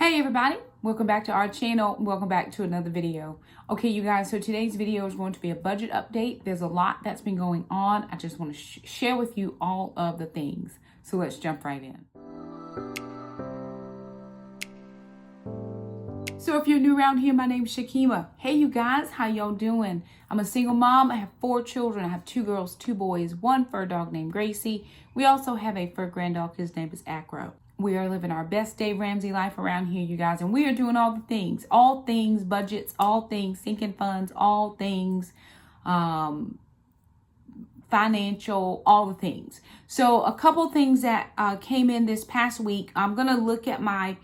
Hey everybody, welcome back to our channel. Welcome back to another video. Okay, you guys, so today's video is going to be a budget update. There's a lot that's been going on. I just want to share with you all of the things. So let's jump right in. So if you're new around here, my name's Shakema. Hey you guys, how y'all doing? I'm a single mom. I have 4 children. I have 2 girls, 2 boys, 1 fur dog named Gracie. We also have a fur grand dog. His name is Acro. We are living our best Dave Ramsey life around here, you guys, and we are doing all things budgets, all things sinking funds, all things financial, all the things. So a couple things that came in this past week. I'm going to look at my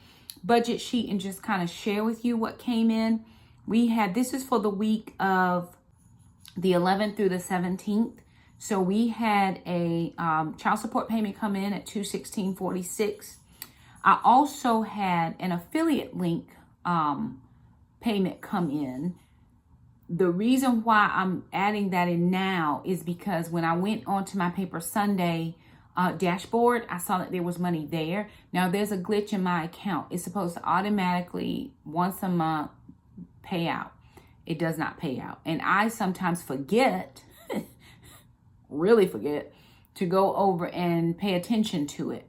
budget sheet and just kind of share with you what came in. This is for the week of the 11th through the 17th. So we had a child support payment come in at $216.46. I also had an affiliate link payment come in. The reason why I'm adding that in now is because when I went onto my Paper Sunday dashboard, I saw that there was money there. Now there's a glitch in my account. It's supposed to automatically once a month pay out. It does not pay out. And I sometimes forget, really forget, to go over and pay attention to it,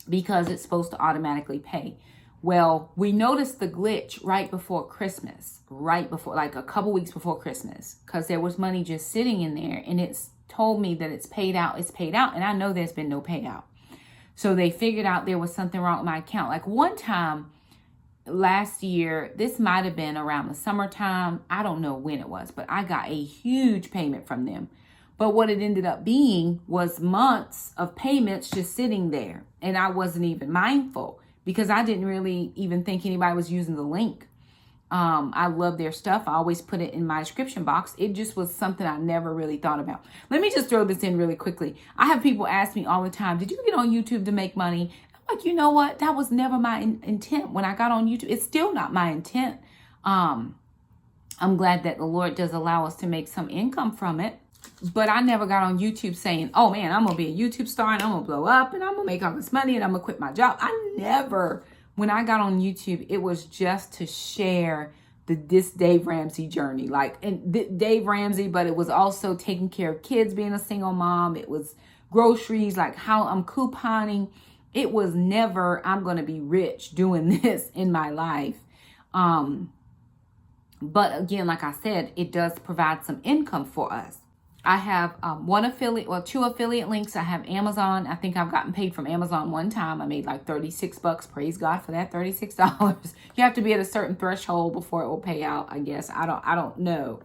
because it's supposed to automatically pay. Well, we noticed the glitch right before Christmas, like a couple weeks before Christmas, because there was money just sitting in there and it's told me that it's paid out, and I know there's been no payout. So they figured out there was something wrong with my account. Like one time last year, this might have been around the summertime, I don't know when it was, but I got a huge payment from them. But what it ended up being was months of payments just sitting there. And I wasn't even mindful because I didn't really even think anybody was using the link. I love their stuff. I always put it in my description box. It just was something I never really thought about. Let me just throw this in really quickly. I have people ask me all the time, did you get on YouTube to make money? I'm like, you know what? That was never my intent when I got on YouTube. It's still not my intent. I'm glad that the Lord does allow us to make some income from it. But I never got on YouTube saying, oh man, I'm going to be a YouTube star and I'm going to blow up and I'm going to make all this money and I'm going to quit my job. When I got on YouTube, it was just to share this Dave Ramsey journey. Dave Ramsey, but it was also taking care of kids, being a single mom. It was groceries, like how I'm couponing. It was never, I'm going to be rich doing this in my life. But again, like I said, it does provide some income for us. I have 2 affiliate links. I have Amazon. I think I've gotten paid from Amazon one time. I made like $36. Praise God for that, $36. You have to be at a certain threshold before it will pay out, I guess. I don't know.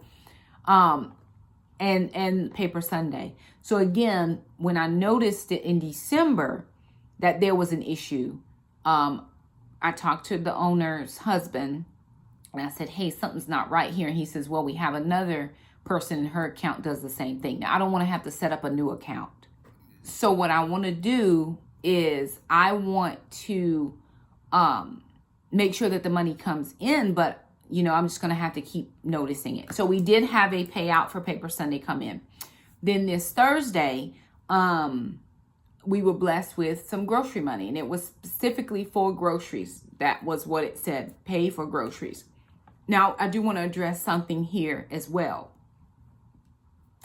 And Paper Sunday. So again, when I noticed it in December that there was an issue, I talked to the owner's husband and I said, hey, something's not right here. And he says, well, we have another person in her account does the same thing. Now, I don't want to have to set up a new account. So what I want to do is I want to make sure that the money comes in, but I'm just going to have to keep noticing it. So we did have a payout for Paper Sunday come in. Then this Thursday, we were blessed with some grocery money, and it was specifically for groceries. That was what it said, pay for groceries. Now, I do want to address something here as well,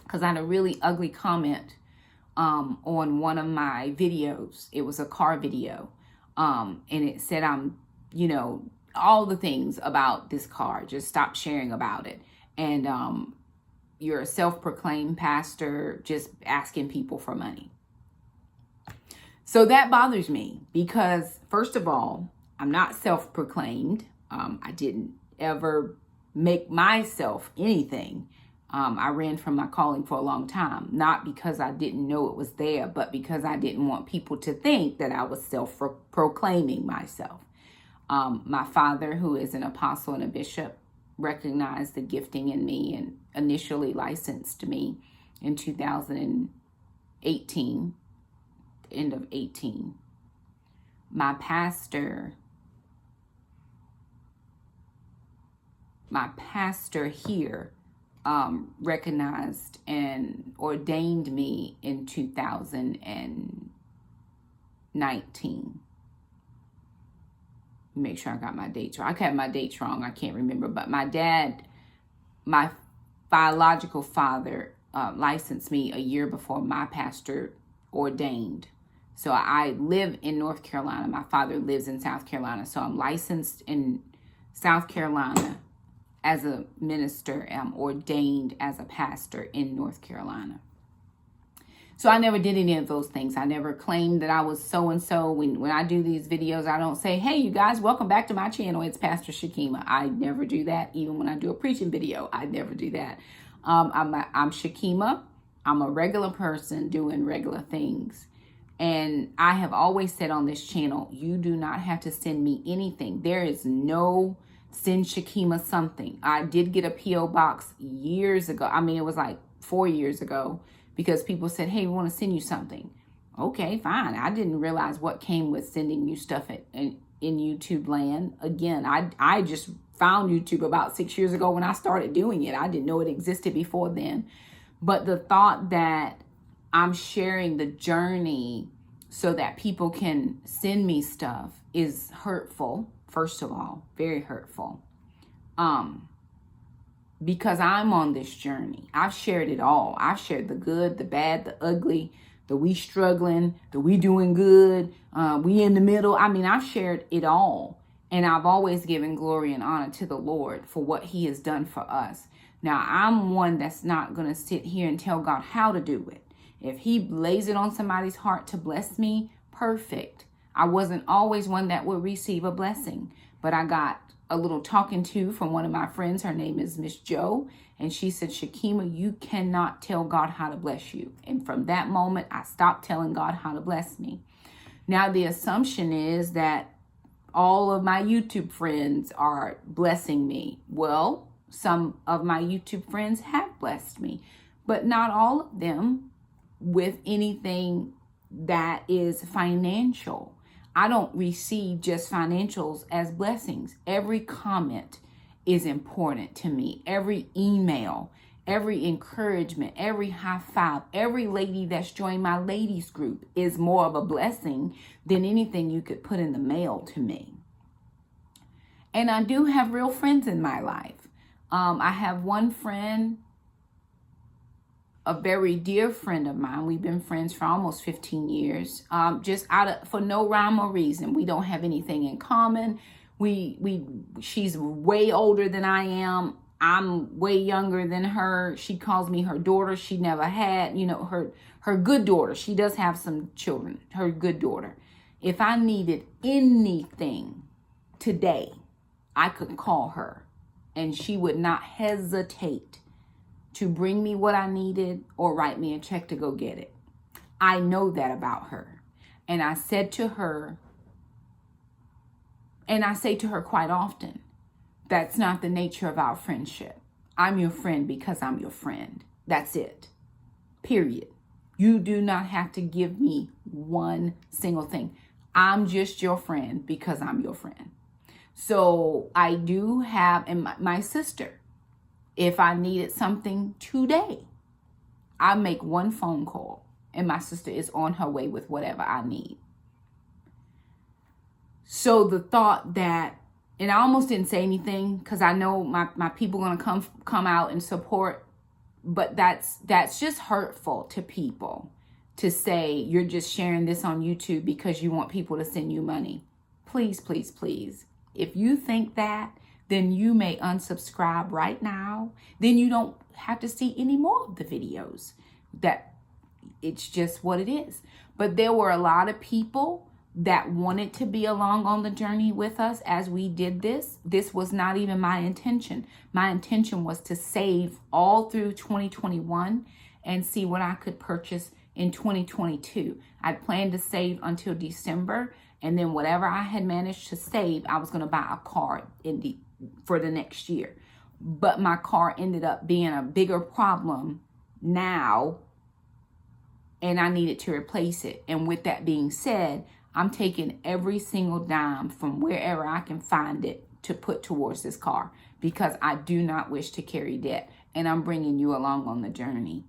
because I had a really ugly comment on one of my videos. It was a car video. And it said, all the things about this car. Just stop sharing about it. And you're a self-proclaimed pastor just asking people for money. So that bothers me because, first of all, I'm not self-proclaimed. I didn't ever make myself anything. I ran from my calling for a long time, not because I didn't know it was there, but because I didn't want people to think that I was self-proclaiming myself. My father, who is an apostle and a bishop, recognized the gifting in me and initially licensed me in 2018, end of 18. My pastor here recognized and ordained me in 2019. make sure I got my dates right. I got my dates wrong. I can't remember. But my dad, my biological father, licensed me a year before my pastor ordained. So I live in North Carolina. My father lives in South Carolina. So I'm licensed in South Carolina as a minister. I'm ordained as a pastor in North Carolina. So I never did any of those things. I never claimed that I was so-and-so. When I do these videos, I don't say, hey, you guys, welcome back to my channel. It's Pastor Shakema. I never do that. Even when I do a preaching video, I never do that. I'm Shakema. I'm a regular person doing regular things. And I have always said on this channel, you do not have to send me anything. There is no send Shakema something. I did get a P.O. box years ago. I mean, it was like 4 years ago, because people said, hey, we want to send you something. Okay, fine. I didn't realize what came with sending you stuff in YouTube land. Again, I just found YouTube about 6 years ago when I started doing it. I didn't know it existed before then. But the thought that I'm sharing the journey so that people can send me stuff is hurtful, first of all, very hurtful. Because I'm on this journey. I've shared it all. I've shared the good, the bad, the ugly, the we struggling, the we doing good, we in the middle. I mean, I've shared it all. And I've always given glory and honor to the Lord for what he has done for us. Now, I'm one that's not going to sit here and tell God how to do it. If he lays it on somebody's heart to bless me, perfect. I wasn't always one that would receive a blessing, but I got a little talking to from one of my friends. Her name is Miss Joe. And she said, Shakema, you cannot tell God how to bless you. And from that moment, I stopped telling God how to bless me. Now, the assumption is that all of my YouTube friends are blessing me. Well, some of my YouTube friends have blessed me, but not all of them with anything that is financial. I don't receive just financials as blessings. Every comment is important to me. Every email, every encouragement, every high five, every lady that's joined my ladies group is more of a blessing than anything you could put in the mail to me. And I do have real friends in my life. I have one friend, a very dear friend of mine. We've been friends for almost 15 years. Just for no rhyme or reason. We don't have anything in common. She's way older than I am. I'm way younger than her. She calls me her daughter. She never had, her good daughter. She does have some children, her good daughter. If I needed anything today, I could call her and she would not hesitate to bring me what I needed or write me a check to go get it. I know that about her. And I said to her, and I say to her quite often, that's not the nature of our friendship. I'm your friend because I'm your friend. That's it. Period. You do not have to give me one single thing. I'm just your friend because I'm your friend. So I do have, and my sister, if I needed something today, I make one phone call and my sister is on her way with whatever I need. So the thought that, and I almost didn't say anything because I know my people are going to come out and support, but that's just hurtful to people to say you're just sharing this on YouTube because you want people to send you money. Please, please, please. If you think that, then you may unsubscribe right now. Then you don't have to see any more of the videos. That it's just what it is. But there were a lot of people that wanted to be along on the journey with us as we did this. This was not even my intention. My intention was to save all through 2021 and see what I could purchase in 2022. I'd planned to save until December, and then whatever I had managed to save, I was going to buy a car for the next year. But my car ended up being a bigger problem now, and I needed to replace it. And with that being said, I'm taking every single dime from wherever I can find it to put towards this car because I do not wish to carry debt, and I'm bringing you along on the journey.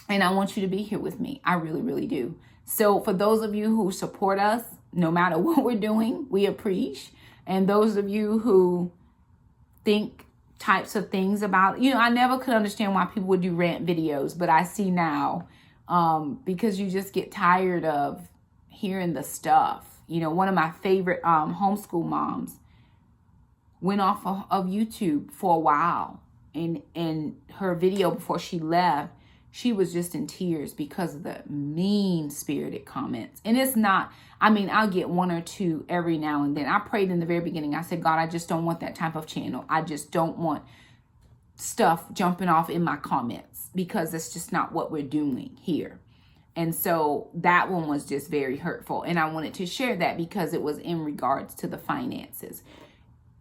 And I want you to be here with me. I really, really do. So for those of you who support us, no matter what we're doing, we appreciate. And those of you who think types of things about, I never could understand why people would do rant videos, but I see now, because you just get tired of hearing the stuff. One of my favorite homeschool moms went off of YouTube for a while, and her video before she left, she was just in tears because of the mean-spirited comments. And it's not, I'll get one or two every now and then. I prayed in the very beginning. I said, God, I just don't want that type of channel. I just don't want stuff jumping off in my comments, because it's just not what we're doing here. And so that one was just very hurtful. And I wanted to share that because it was in regards to the finances.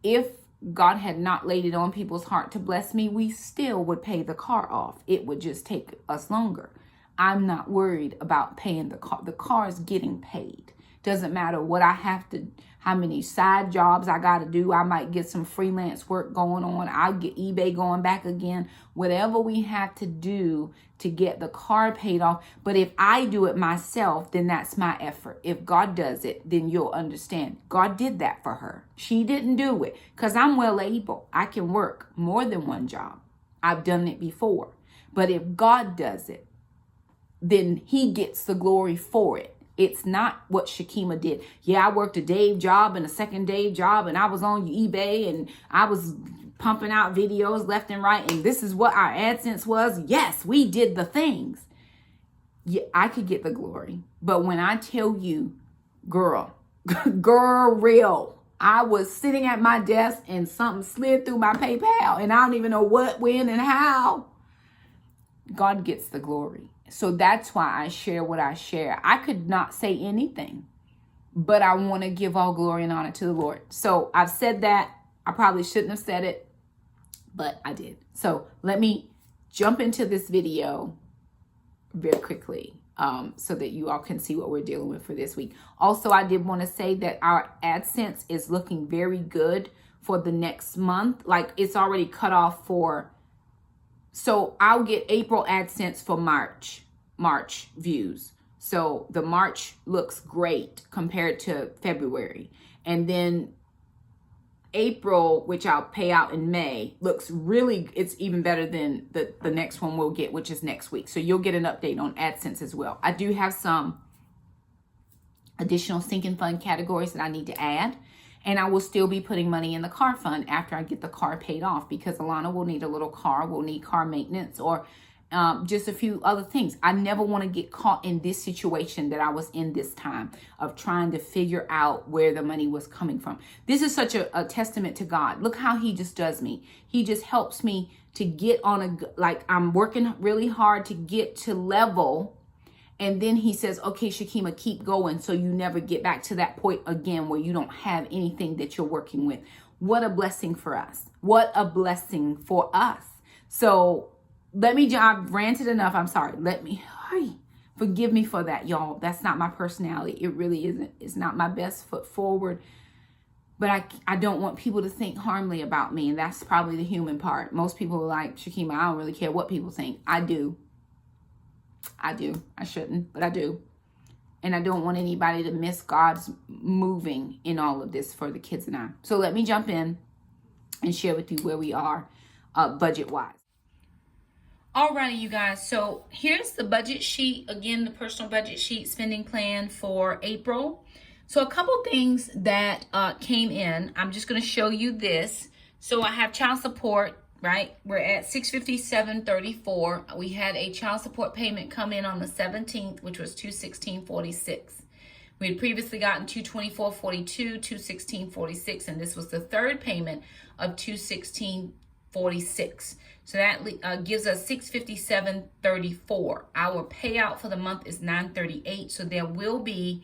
If God had not laid it on people's heart to bless me, we still would pay the car off. It would just take us longer. I'm not worried about paying the car. The car is getting paid. Doesn't matter what I have to, how many side jobs I got to do. I might get some freelance work going on. I'll get eBay going back again. Whatever we have to do to get the car paid off. But if I do it myself, then that's my effort. If God does it, then you'll understand. God did that for her. She didn't do it because I'm well able. I can work more than one job. I've done it before. But if God does it, then he gets the glory for it. It's not what Shakema did. Yeah, I worked a day job and a second day job, and I was on eBay, and I was pumping out videos left and right, and this is what our AdSense was. Yes, we did the things. Yeah, I could get the glory. But when I tell you, girl, real, I was sitting at my desk and something slid through my PayPal, and I don't even know what, when, and how. God gets the glory. So that's why I share what I share. I could not say anything, but I want to give all glory and honor to the Lord. So I've said that. I probably shouldn't have said it, but I did. So let me jump into this video very quickly so that you all can see what we're dealing with for this week. Also, I did want to say that our AdSense is looking very good for the next month. Like, it's already cut off for, so I'll get April AdSense for March views. So the March looks great compared to February. And then April, which I'll pay out in May, looks really, it's even better than the next one we'll get, which is next week. So you'll get an update on AdSense as well. I do have some additional sinking fund categories that I need to add. And I will still be putting money in the car fund after I get the car paid off, because Alana will need a little car, will need car maintenance, or just a few other things. I never want to get caught in this situation that I was in this time of trying to figure out where the money was coming from. This is such a testament to God. Look how he just does me. He just helps me to get on like, I'm working really hard to get to level. And then he says, okay, Shakema, keep going, so you never get back to that point again where you don't have anything that you're working with. What a blessing for us. What a blessing for us. So I've ranted enough. I'm sorry. Forgive me for that, y'all. That's not my personality. It really isn't. It's not my best foot forward. But I don't want people to think harmly about me. And that's probably the human part. Most people are like, Shakema, I don't really care what people think. I do. I shouldn't, but I do. And I don't want anybody to miss God's moving in all of this for the kids and I. So let me jump in and share with you where we are budget-wise. Alrighty, you guys. So here's the budget sheet. Again, the personal budget sheet spending plan for April. So a couple things that came in. I'm just going to show you this. So I have child support. Right, we're at $657.34. We had a child support payment come in on the 17th, which was $216.46. We had previously gotten $224.42, $216.46, and this was the third payment of $216.46. So that gives us $657.34. Our payout for the month is $938. So there will be,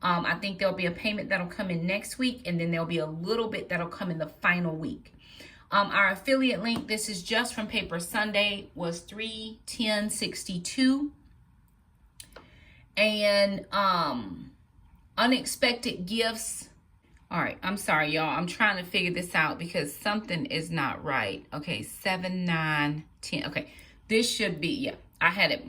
I think there'll be a payment that'll come in next week, and then there'll be a little bit that'll come in the final week. Our affiliate link, this is just from Paper Sunday, was $310.62. And unexpected gifts. All right, I'm sorry, y'all. I'm trying to figure this out because something is not right. Okay, 7, 9, 10. Okay, this should be, yeah, I had it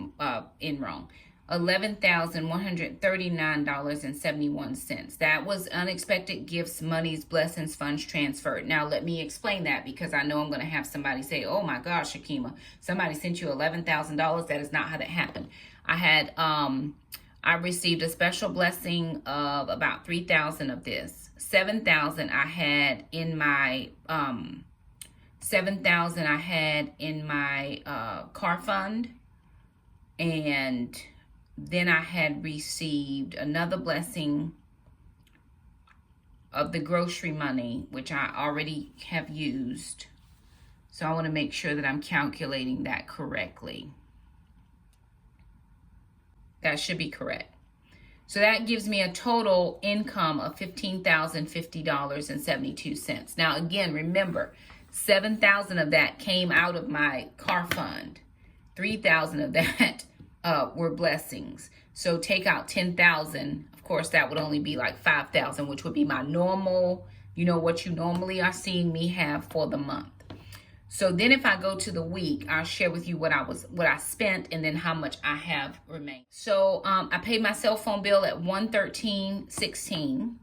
in wrong. $11,139.71. That was unexpected gifts, monies, blessings, funds transferred. Now, let me explain that, because I know I'm going to have somebody say, oh my gosh, Shakema, somebody sent you $11,000. That is not how that happened. I received a special blessing of about 3,000 of this. 7,000 I had in my 7,000 I had in my car fund, and then I had received another blessing of the grocery money, which I already have used. So I want to make sure that I'm calculating that correctly. That should be correct. So that gives me a total income of $15,050.72. Now, again, remember, 7,000 of that came out of my car fund. 3,000 of that were blessings. So take out 10,000. Of course, that would only be like 5,000, which would be my normal, what you normally are seeing me have for the month. So then if I go to the week, I'll share with you what I spent and then how much I have remained. So I paid my cell phone bill at $113.16.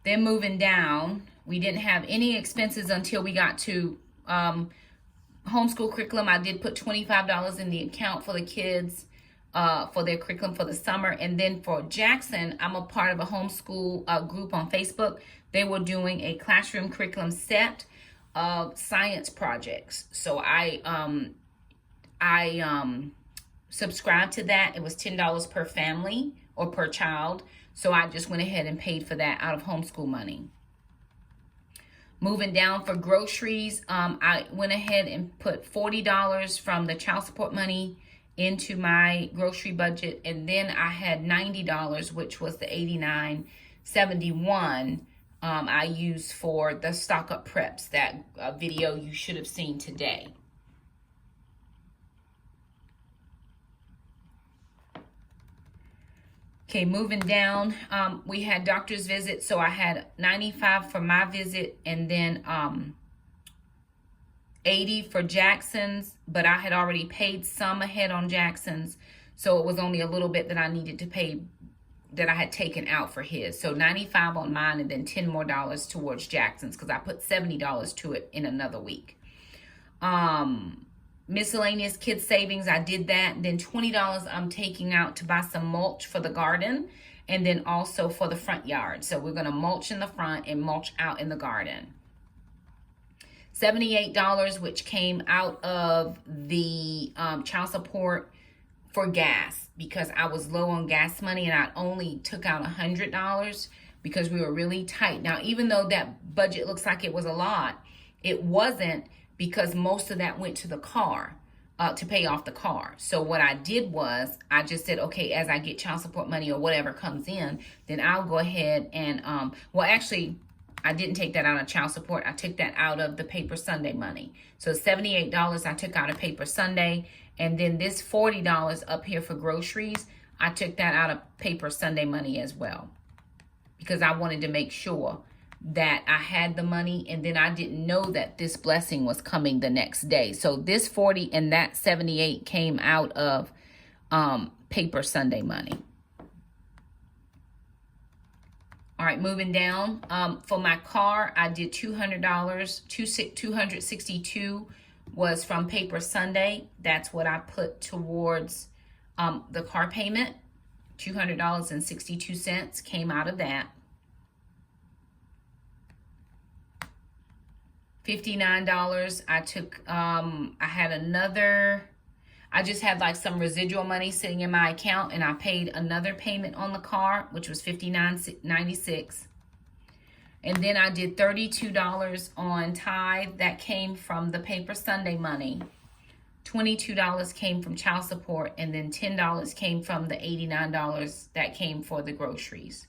Then moving down, we didn't have any expenses until we got to Homeschool Curriculum. I did put $25 in the account for the kids for their curriculum for the summer. And then for Jackson, I'm a part of a homeschool group on Facebook. They were doing a classroom curriculum set of science projects. So I subscribed to that. It was $10 per family or per child. So I just went ahead and paid for that out of homeschool money. Moving down for groceries, I went ahead and put $40 from the child support money into my grocery budget. And then I had $90, which was the $89.71 I used for the stock up preps, that video you should have seen today. Okay, moving down, we had doctor's visits, so I had $95 for my visit, and then $80 for Jackson's, but I had already paid some ahead on Jackson's, so it was only a little bit that I needed to pay that I had taken out for his. So $95 on mine, and then $10 more towards Jackson's, because I put $70 to it in another week. Miscellaneous kids savings, I did that. And then $20 I'm taking out to buy some mulch for the garden, and then also for the front yard. So we're going to mulch in the front and mulch out in the garden. $78, which came out of the child support for gas, because I was low on gas money, and I only took out $100 because we were really tight. Now, even though that budget looks like it was a lot, it wasn't, because most of that went to the car, to pay off the car. So what I did was I just said, okay, as I get child support money or whatever comes in, then I'll go ahead and, well, actually, I didn't take that out of child support. I took that out of the Paper Sunday money. So $78 I took out of Paper Sunday. And then this $40 up here for groceries, I took that out of Paper Sunday money as well, because I wanted to make sure that I had the money, and then I didn't know that this blessing was coming the next day. So this 40 and that 78 came out of Paper Sunday money. All right, moving down, for my car, I did $200, $262 was from Paper Sunday. That's what I put towards the car payment. $200.62 came out of that. $59 I took, I just had like some residual money sitting in my account, and I paid another payment on the car, which was $59.96. And then I did $32 on tithe. That came from the Paper Sunday money. $22 came from child support, and then $10 came from the $89 that came for the groceries.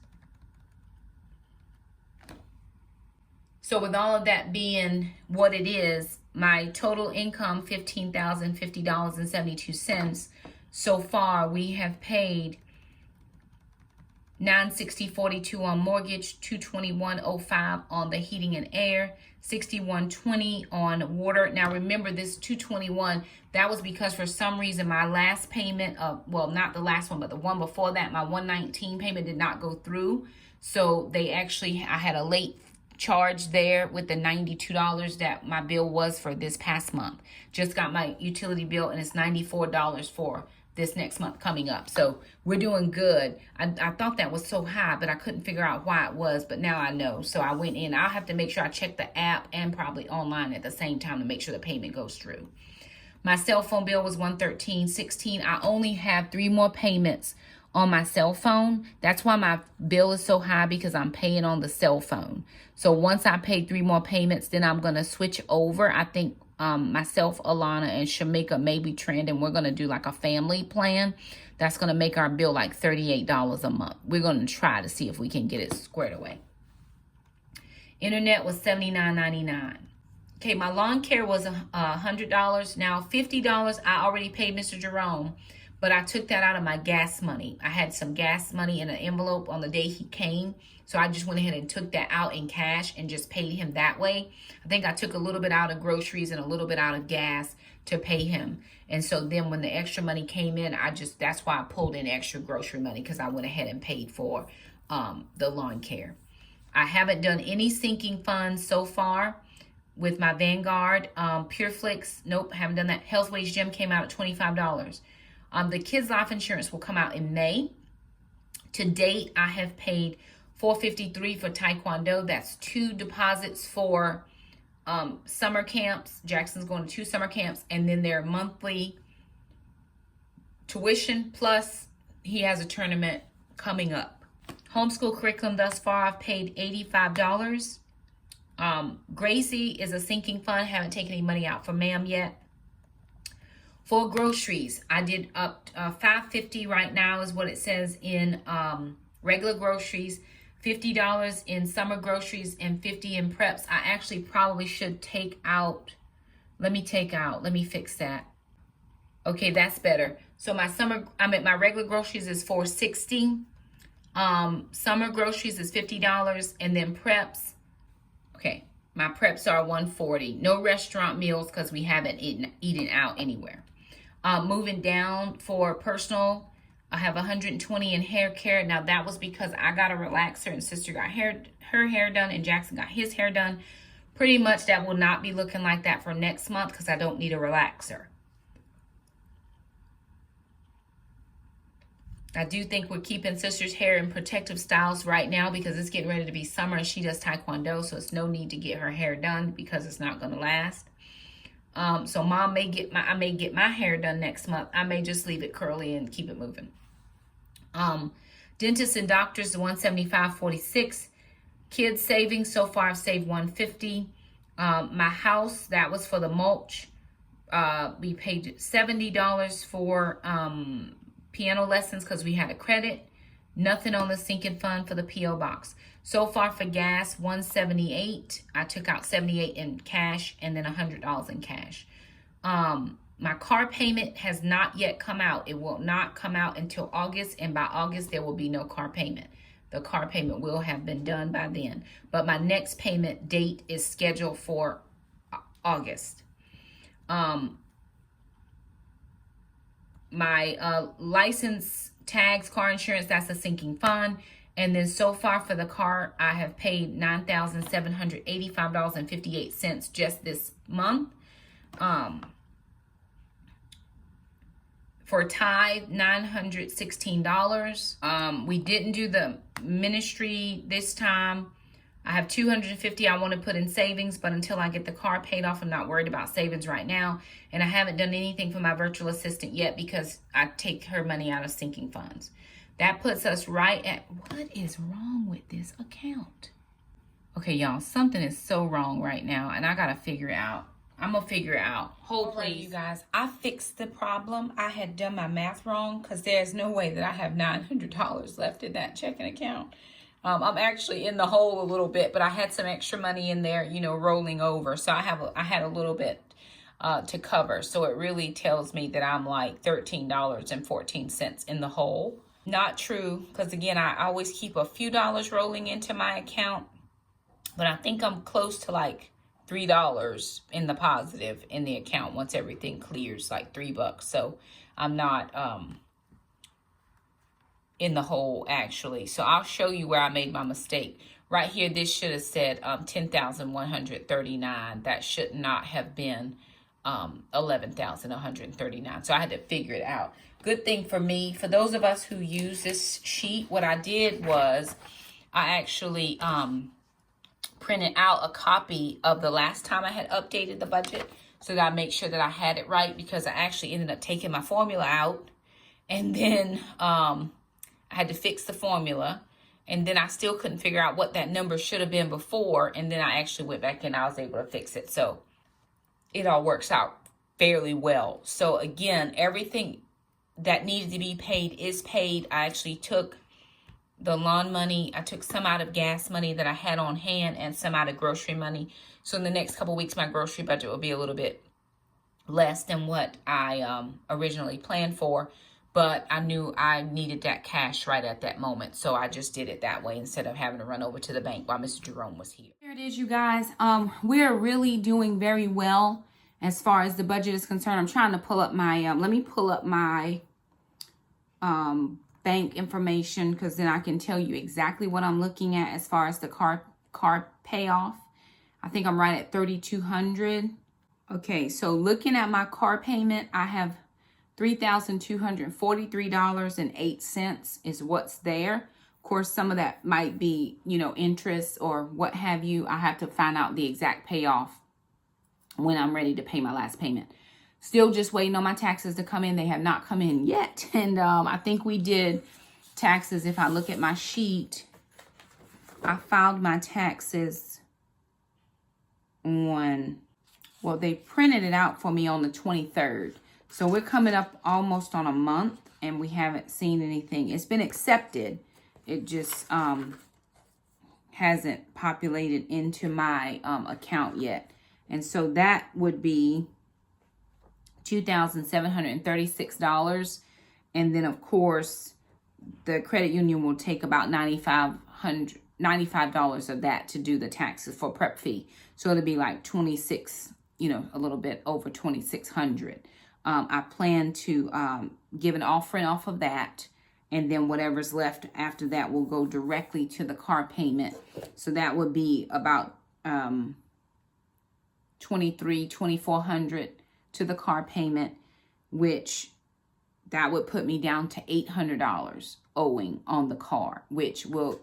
So with all of that being what it is, my total income, $15,050.72. So far, we have paid $960.42 on mortgage, $221.05 on the heating and air, $61.20 on water. Now remember, this $221, that was because for some reason my last payment well, not the last one, but the one before that, my $119 payment did not go through. So I had a late charge there with the $92 that my bill was for this past month. Just got my utility bill and it's $94 for this next month coming up. So we're doing good. I thought that was so high, but I couldn't figure out why it was, but now I know. So I went in. I'll have to make sure I check the app and probably online at the same time to make sure the payment goes through. My cell phone bill was $113.16. I only have 3 more payments on my cell phone. That's why my bill is so high, because I'm paying on the cell phone. So once I pay 3 more payments, then I'm going to switch over. I think myself, Alana, and Shamika may be trending. We're going to do like a family plan. That's going to make our bill like $38 a month. We're going to try to see if we can get it squared away. Internet was $79.99. Okay, my lawn care was $100. Now $50 I already paid Mr. Jerome, but I took that out of my gas money. I had some gas money in an envelope on the day he came. So I just went ahead and took that out in cash and just paid him that way. I think I took a little bit out of groceries and a little bit out of gas to pay him. And so then when the extra money came in, that's why I pulled in extra grocery money, because I went ahead and paid for the lawn care. I haven't done any sinking funds so far with my Vanguard. PureFlix, nope, haven't done that. Health Wage Gym came out at $25. The kids' life insurance will come out in May. To date, I have paid $453 for Taekwondo. That's 2 deposits for summer camps. Jackson's going to 2 summer camps, and then their monthly tuition, plus he has a tournament coming up. Homeschool Curriculum thus far, I've paid $85. Gracie is a sinking fund. Haven't taken any money out for ma'am yet. For groceries, I did up $5.50 right now is what it says in regular groceries, $50 in summer groceries, and $50 in preps. I actually probably should take out, let me fix that. Okay, that's better. So my regular groceries is $4.60. Summer groceries is $50, and then preps, okay, my preps are $140. No restaurant meals because we haven't eaten out anywhere. Moving down for personal, I have $120 in hair care. Now that was because I got a relaxer and sister got her hair done and Jackson got his hair done. Pretty much that will not be looking like that for next month because I don't need a relaxer. I do think we're keeping sister's hair in protective styles right now because it's getting ready to be summer and she does Taekwondo, so it's no need to get her hair done because it's not going to last. So mom I may get my hair done next month. I may just leave it curly and keep it moving. Dentists and doctors, $175.46. Kids savings, so far I've saved $150. My house, that was for the mulch. We paid $70 for piano lessons because we had a credit. Nothing on the sinking fund for the P.O. box. So far for gas, $178. I took out $78 in cash and then $100 in cash. My car payment has not yet come out. It will not come out until August, and by August there will be no car payment. The car payment will have been done by then. But my next payment date is scheduled for August. My license, tags, car insurance, that's a sinking fund. And then so far for the car, I have paid $9,785.58 just this month. For tithe, $916. We didn't do the ministry this time. I have $250 I want to put in savings, but until I get the car paid off, I'm not worried about savings right now. And I haven't done anything for my virtual assistant yet because I take her money out of sinking funds. That puts us right at, what is wrong with this account? Okay, y'all, something is so wrong right now, and I got to figure it out. I'm going to figure it out. Hold, please. You guys, I fixed the problem. I had done my math wrong because there's no way that I have $900 left in that checking account. I'm actually in the hole a little bit, but I had some extra money in there, you know, rolling over. So I had a little bit to cover. So it really tells me that I'm like $13.14 in the hole. not true, because again, I always keep a few dollars rolling into my account, but I think I'm close to like $3 in the positive in the account once everything clears, like $3. So I'm not in the hole actually. So I'll show you where I made my mistake. Right here, this should have said 10,139. That should not have been 11,139. So I had to figure it out. Good thing for me, for those of us who use this sheet, what I did was I actually printed out a copy of the last time I had updated the budget so that I make sure that I had it right, because I actually ended up taking my formula out, and then I had to fix the formula, and then I still couldn't figure out what that number should have been before, and then I actually went back and I was able to fix it. So it all works out fairly well. So again, everything that needed to be paid is paid. I actually took the lawn money, I took some out of gas money that I had on hand and some out of grocery money. So in the next couple of weeks, my grocery budget will be a little bit less than what I originally planned for. But I knew I needed that cash right at that moment. So I just did it that way instead of having to run over to the bank while Mr. Jerome was here. Here it is, you guys. We're really doing very well as far as the budget is concerned. I'm trying to pull up my, let me pull up my bank information, because then I can tell you exactly what I'm looking at as far as the car payoff. I think I'm right at $3,200. Okay, so looking at my car payment, I have $3,243.08 is what's there. Of course, some of that might be, interest or what have you. I have to find out the exact payoff when I'm ready to pay my last payment. Still just waiting on my taxes to come in. They have not come in yet. And I think we did taxes. If I look at my sheet, I filed my taxes on, well, they printed it out for me on the 23rd. So we're coming up almost on a month and we haven't seen anything. It's been accepted. It just hasn't populated into my account yet. And so that would be $2,736. And then of course, the credit union will take about $95 of that to do the taxes for prep fee. So it'll be like 26, a little bit over 2,600. I plan to give an offering off of that, and then whatever's left after that will go directly to the car payment. So that would be about $2,400 to the car payment, which that would put me down to $800 owing on the car, which will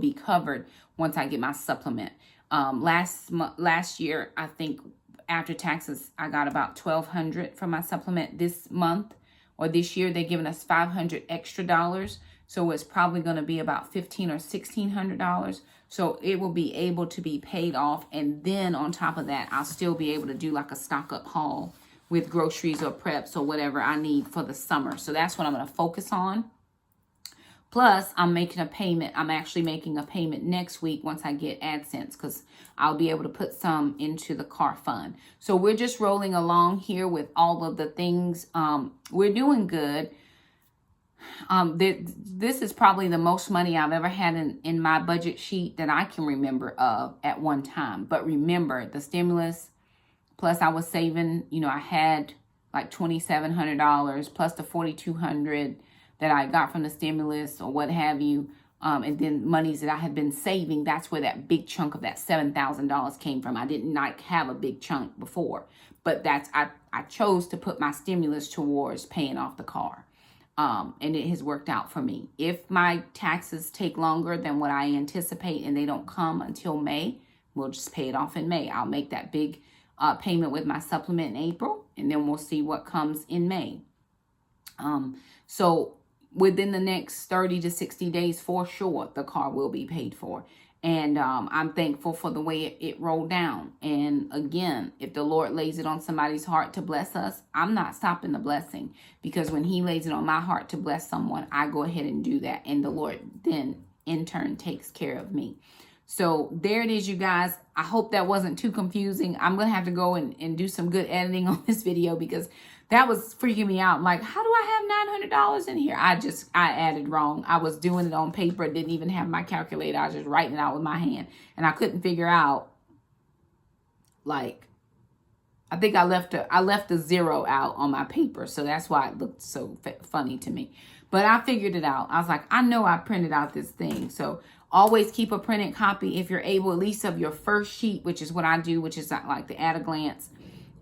be covered once I get my supplement. Last year, I think after taxes, I got about $1,200 for my supplement. This month or this year, they're giving us $500 extra dollars. So it's probably going to be about $1,500 or $1,600. So it will be able to be paid off. And then on top of that, I'll still be able to do like a stock up haul with groceries or preps or whatever I need for the summer. So that's what I'm going to focus on. Plus, I'm making a payment. I'm actually making a payment next week once I get AdSense, because I'll be able to put some into the car fund. So we're just rolling along here with all of the things. We're doing good. This is probably the most money I've ever had in my budget sheet that I can remember of at one time. But remember, the stimulus, plus I was saving, I had like $2,700 plus the $4,200 that I got from the stimulus or what have you. And then monies that I had been saving, that's where that big chunk of that $7,000 came from. I didn't have a big chunk before, but I chose to put my stimulus towards paying off the car. And it has worked out for me. If my taxes take longer than what I anticipate and they don't come until May, we'll just pay it off in May. I'll make that big payment with my supplement in April, and then we'll see what comes in May. So within the next 30 to 60 days, for sure, the car will be paid for. And I'm thankful for the way it rolled down. And again, if the Lord lays it on somebody's heart to bless us, I'm not stopping the blessing, because when he lays it on my heart to bless someone, I go ahead and do that. And the Lord then in turn takes care of me. So there it is, you guys. I hope that wasn't too confusing. I'm going to have to go and do some good editing on this video, because that was freaking me out. I'm like, how do I have $900 in here? I added wrong. I was doing it on paper. Didn't even have my calculator. I was just writing it out with my hand. And I couldn't figure out, like, I think I left a zero out on my paper. So that's why it looked so funny to me. But I figured it out. I was like, I know I printed out this thing. So always keep a printed copy if you're able, at least of your first sheet, which is what I do, which is like the at a glance.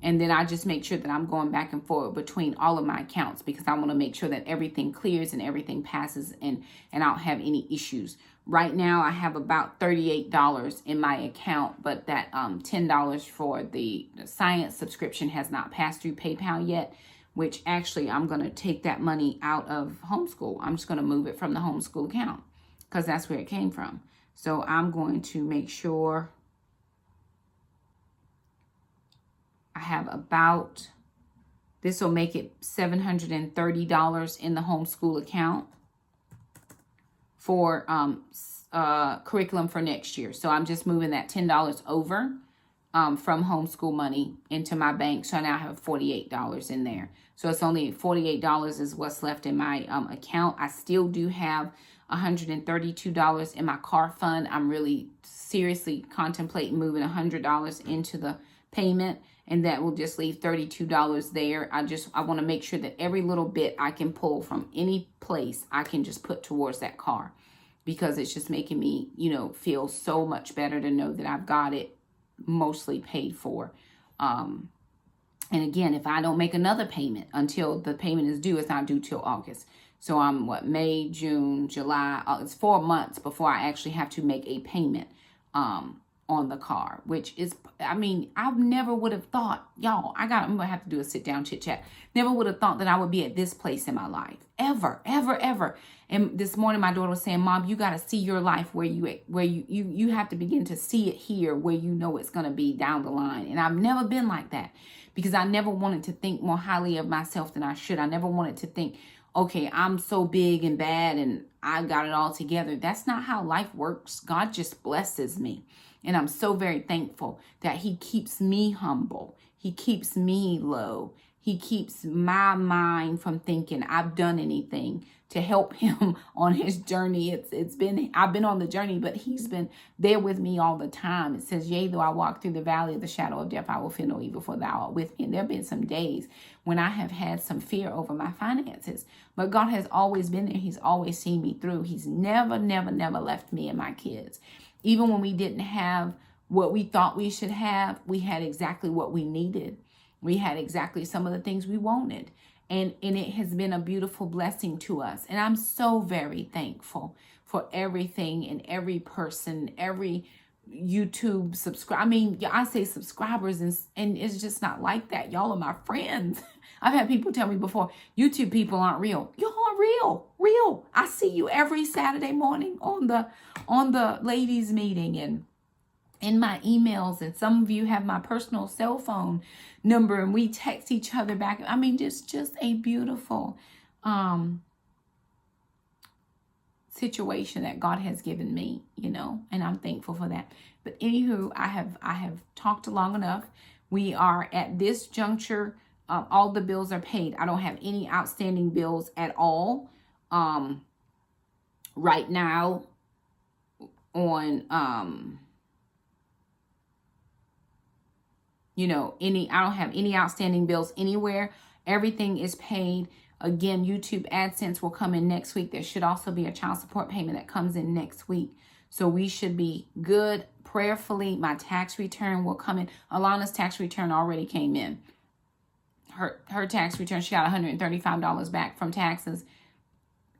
And then I just make sure that I'm going back and forth between all of my accounts, because I want to make sure that everything clears and everything passes and I don't have any issues. Right now, I have about $38 in my account, but that $10 for the science subscription has not passed through PayPal yet, which actually I'm going to take that money out of homeschool. I'm just going to move it from the homeschool account because that's where it came from. So I'm going to make sure I have about, this will make it $730 in the homeschool account for curriculum for next year. So I'm just moving that $10 over from homeschool money into my bank. So I now have $48 in there. So it's only $48 is what's left in my account. I still do have $132 in my car fund. I'm really seriously contemplating moving $100 into the payment, and that will just leave $32 there. I want to make sure that every little bit I can pull from any place I can just put towards that car, because it's just making me, feel so much better to know that I've got it mostly paid for. And again, if I don't make another payment until the payment is due, it's not due till August. So I'm May, June, July, it's 4 months before I actually have to make a payment on the car, which is, I never would have thought, y'all, I'm going to have to do a sit down chit chat. Never would have thought that I would be at this place in my life, ever, ever, ever. And this morning, my daughter was saying, Mom, you got to see your life where you have to begin to see it here, where you know it's going to be down the line. And I've never been like that, because I never wanted to think more highly of myself than I should. I never wanted to think, okay, I'm so big and bad and I got it all together. That's not how life works. God just blesses me. And I'm so very thankful that he keeps me humble. He keeps me low. He keeps my mind from thinking I've done anything to help him on his journey. I've been on the journey, but he's been there with me all the time. It says, yea, though I walk through the valley of the shadow of death, I will fear no evil, for thou art with me. And there have been some days when I have had some fear over my finances, but God has always been there. He's always seen me through. He's never, never, never left me and my kids. Even when we didn't have what we thought we should have, we had exactly what we needed. We had exactly some of the things we wanted. And it has been a beautiful blessing to us. And I'm so very thankful for everything and every person, every YouTube subscriber. I say subscribers, and it's just not like that. Y'all are my friends. I've had people tell me before, YouTube people aren't real. Y'all are real. I see you every Saturday morning on the ladies meeting and in my emails, and some of you have my personal cell phone number and we text each other back. Just a beautiful situation that God has given me, and I'm thankful for that. But anywho, I have talked long enough. We are at this juncture. All the bills are paid. I don't have any outstanding bills at all right now on I don't have any outstanding bills anywhere. Everything is paid. Again, YouTube AdSense will come in next week. There should also be a child support payment that comes in next week. So we should be good. Prayerfully, my tax return will come in. Alana's tax return already came in. Her tax return, she got $135 back from taxes.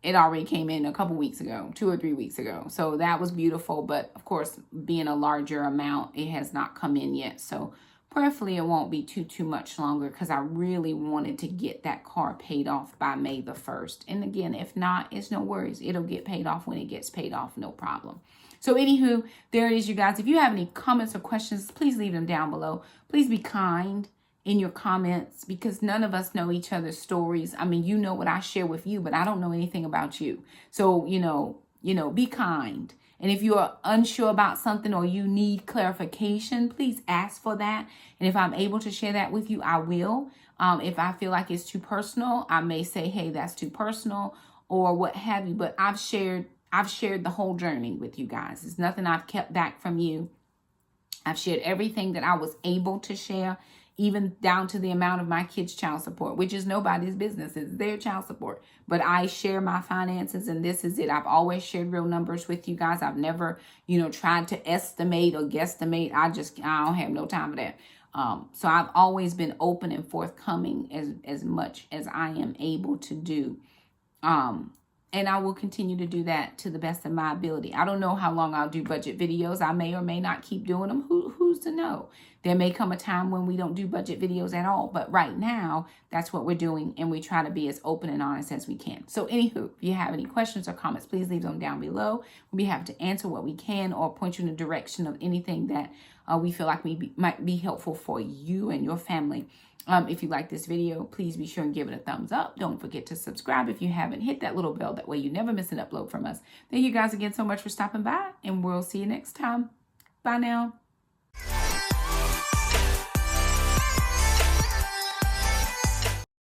It already came in a couple weeks ago, 2 or 3 weeks ago. So that was beautiful. But of course, being a larger amount, it has not come in yet. So prayerfully, it won't be too much longer, because I really wanted to get that car paid off by May the 1st. And again, if not, it's no worries. It'll get paid off when it gets paid off, no problem. So anywho, there it is, you guys. If you have any comments or questions, please leave them down below. Please be kind in your comments, because none of us know each other's stories. You know what I share with you, but I don't know anything about you. So, be kind And if you are unsure about something or you need clarification, please ask for that. And if I'm able to share that with you, I will. If I feel like it's too personal, I may say, hey, that's too personal or what have you. But I've shared the whole journey with you guys. There's nothing I've kept back from you. I've shared everything that I was able to share, even down to the amount of my kids' child support, which is nobody's business. It's their child support. But I share my finances, and this is it. I've always shared real numbers with you guys. I've never, tried to estimate or guesstimate. I don't have no time for that. So I've always been open and forthcoming as much as I am able to do. And I will continue to do that to the best of my ability. I don't know how long I'll do budget videos. I may or may not keep doing them. Who's to know? There may come a time when we don't do budget videos at all. But right now, that's what we're doing. And we try to be as open and honest as we can. So anywho, if you have any questions or comments, please leave them down below. We'll be happy to answer what we can or point you in the direction of anything that we feel like might be helpful for you and your family. If you like this video, please be sure and give it a thumbs up. Don't forget to subscribe if you haven't. Hit that little bell. That way you never miss an upload from us. Thank you guys again so much for stopping by, and we'll see you next time. Bye now.